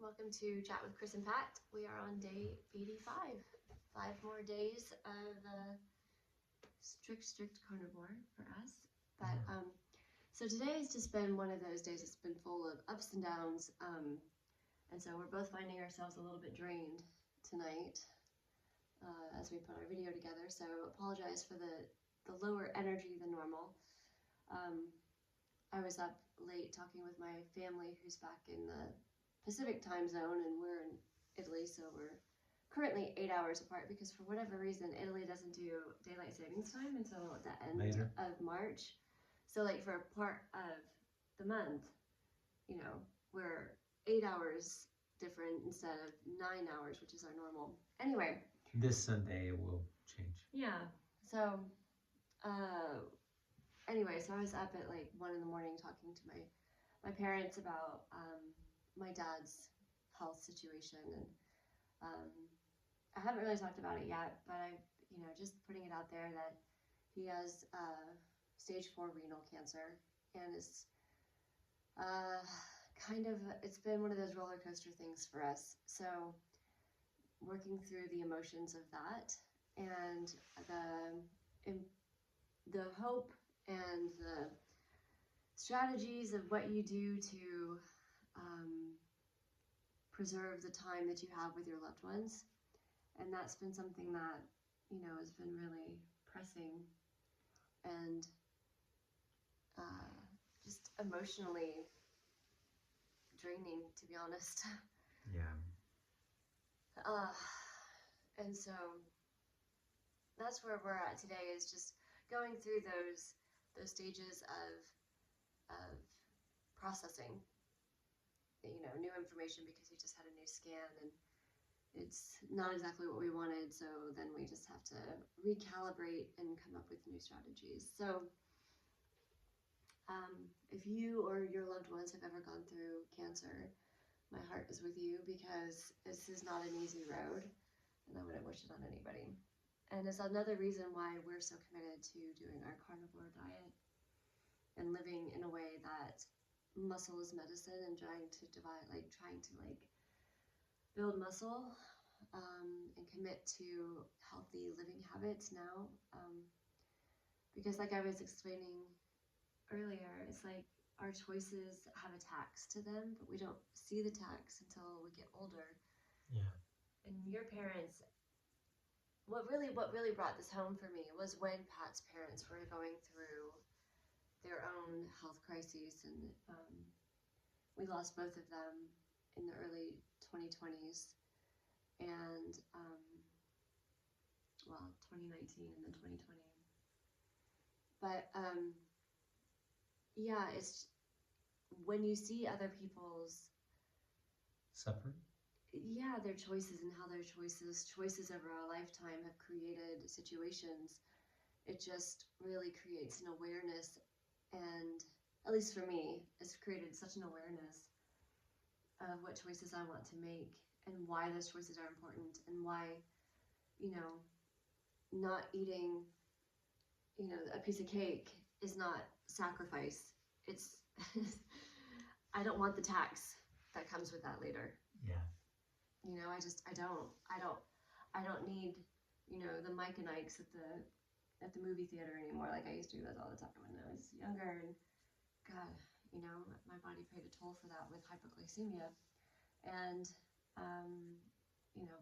Welcome to Chat with Chris and Pat. We are on day 85. 5 more days of strict carnivore for us. But so today has just been one of those days that's been full of ups and downs. And so we're both finding ourselves a little bit drained tonight as we put our video together. So apologize for the lower energy than normal. I was up late talking with my family who's back in the Pacific time zone, and we're in Italy, so we're currently 8 hours apart because for whatever reason Italy doesn't do daylight savings time until the end of March. So like for part of the month, you know, we're 8 hours different instead of 9 hours, which is our normal. Anyway, this Sunday it will change. Yeah. So anyway, so I was up at like 1 a.m. talking to my parents about my dad's health situation, and I haven't really talked about it yet, but I, just putting it out there that he has stage 4 renal cancer, and it's it's been one of those roller coaster things for us. So working through the emotions of that and the hope and the strategies of what you do to preserve the time that you have with your loved ones. And that's been something that, has been really pressing and just emotionally draining, to be honest. Yeah. And so that's where we're at today, is just going through those stages of processing, new information, because we just had a new scan and it's not exactly what we wanted. So then we just have to recalibrate and come up with new strategies. So if you or your loved ones have ever gone through cancer, my heart is with you, because this is not an easy road, and I wouldn't wish it on anybody. And it's another reason why we're so committed to doing our carnivore diet and living in a way that muscle is medicine, and trying to build muscle and commit to healthy living habits now. Because like I was explaining earlier, it's like our choices have a tax to them, but we don't see the tax until we get older. Yeah. And your parents, what really brought this home for me was when Pat's parents were going through their own health crises, and we lost both of them in the early 2020s, and 2019 and then 2020. But yeah, it's when you see other people's suffering, their choices and how their choices over a lifetime have created situations, it just really creates an awareness. And at least for me, it's created such an awareness of what choices I want to make and why those choices are important, and why, not eating, a piece of cake is not sacrifice. It's I don't want the tax that comes with that later. Yeah. I don't need, the Mike and Ike's at the movie theater anymore. Like I used to do those all the time when I was younger, and God, my body paid a toll for that with hypoglycemia and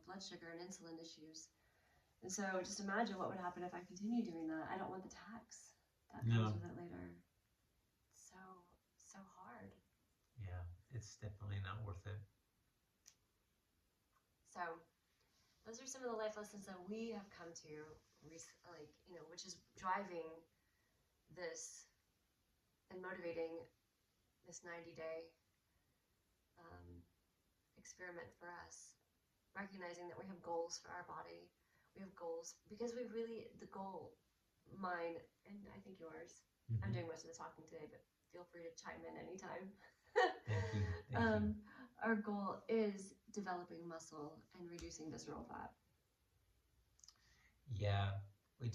blood sugar and insulin issues. And so just imagine what would happen if I continue doing that. I don't want the tax that comes with it later. It's so hard. Yeah, it's definitely not worth it. So those are some of the life lessons that we have come to, which is driving this and motivating this 90-day experiment for us. Recognizing that we have goals for our body. We have goals because the goal, mine, and I think yours, I'm doing most of the talking today, but feel free to chime in anytime. Thank you. Our goal is developing muscle and reducing visceral fat. Yeah, and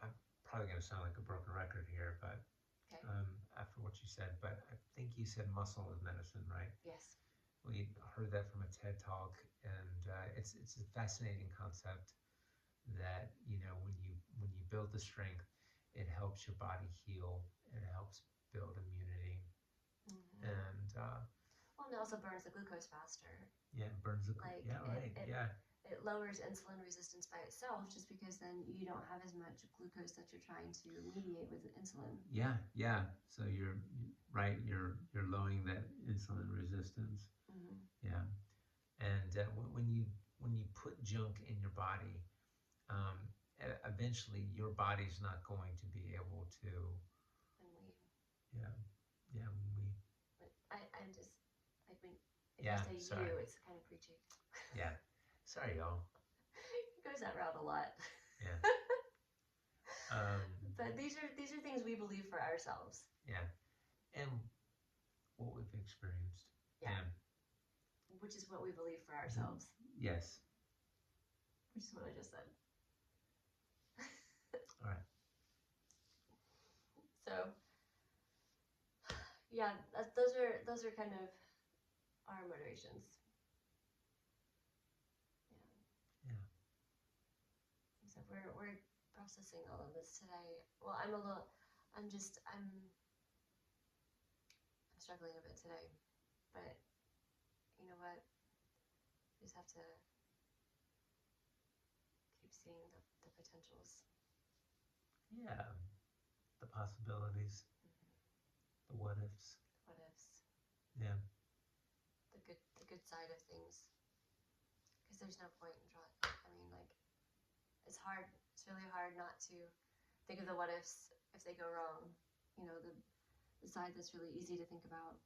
I'm probably going to sound like a broken record here, but Okay. After what you said, but I think you said muscle is medicine, right? Yes. We heard that from a TED talk, and it's a fascinating concept that when you build the strength, it helps your body heal, it helps build immunity, Mm-hmm. and Well, and it also burns the glucose faster. yeah, it burns the Like yeah, right, yeah. It lowers insulin resistance by itself just because then you don't have as much glucose that you're trying to mediate with insulin. Yeah. So you're right. You're lowering that insulin resistance. Mm-hmm. Yeah, and when you put junk in your body, um, eventually your body's not going to be able to. And Yeah. When we. I'm just like when if Yeah. you say Sorry. you, it's kind of preachy. Yeah. Sorry, y'all. It goes that route a lot. Yeah. But these are things we believe for ourselves. Yeah, and what we've experienced. Yeah. Which is what we believe for ourselves. Yes. Which is what I just said. All right. So, yeah, those are kind of our motivations. Yeah. So we're processing all of this today. Well, I'm struggling a bit today, but you know what? We just have to keep seeing the potentials. Yeah. The possibilities. Mm-hmm. The what ifs. What ifs. Yeah. The good side of things. Because there's no point in trying. I mean, like, it's hard. It's really hard not to think of the what ifs if they go wrong. You know, the side that's really easy to think about.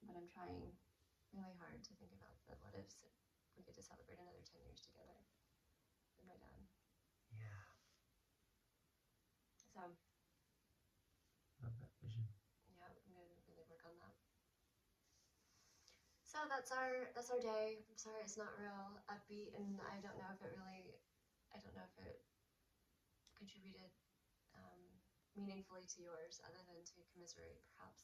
But I'm trying really hard to think about the what ifs. We get to celebrate another 10 years together with my dad. Yeah. So. Love that vision. Yeah, I'm gonna really work on that. So that's our day. I'm sorry it's not real upbeat, and I don't know if it contributed meaningfully to yours, other than to commiserate, perhaps.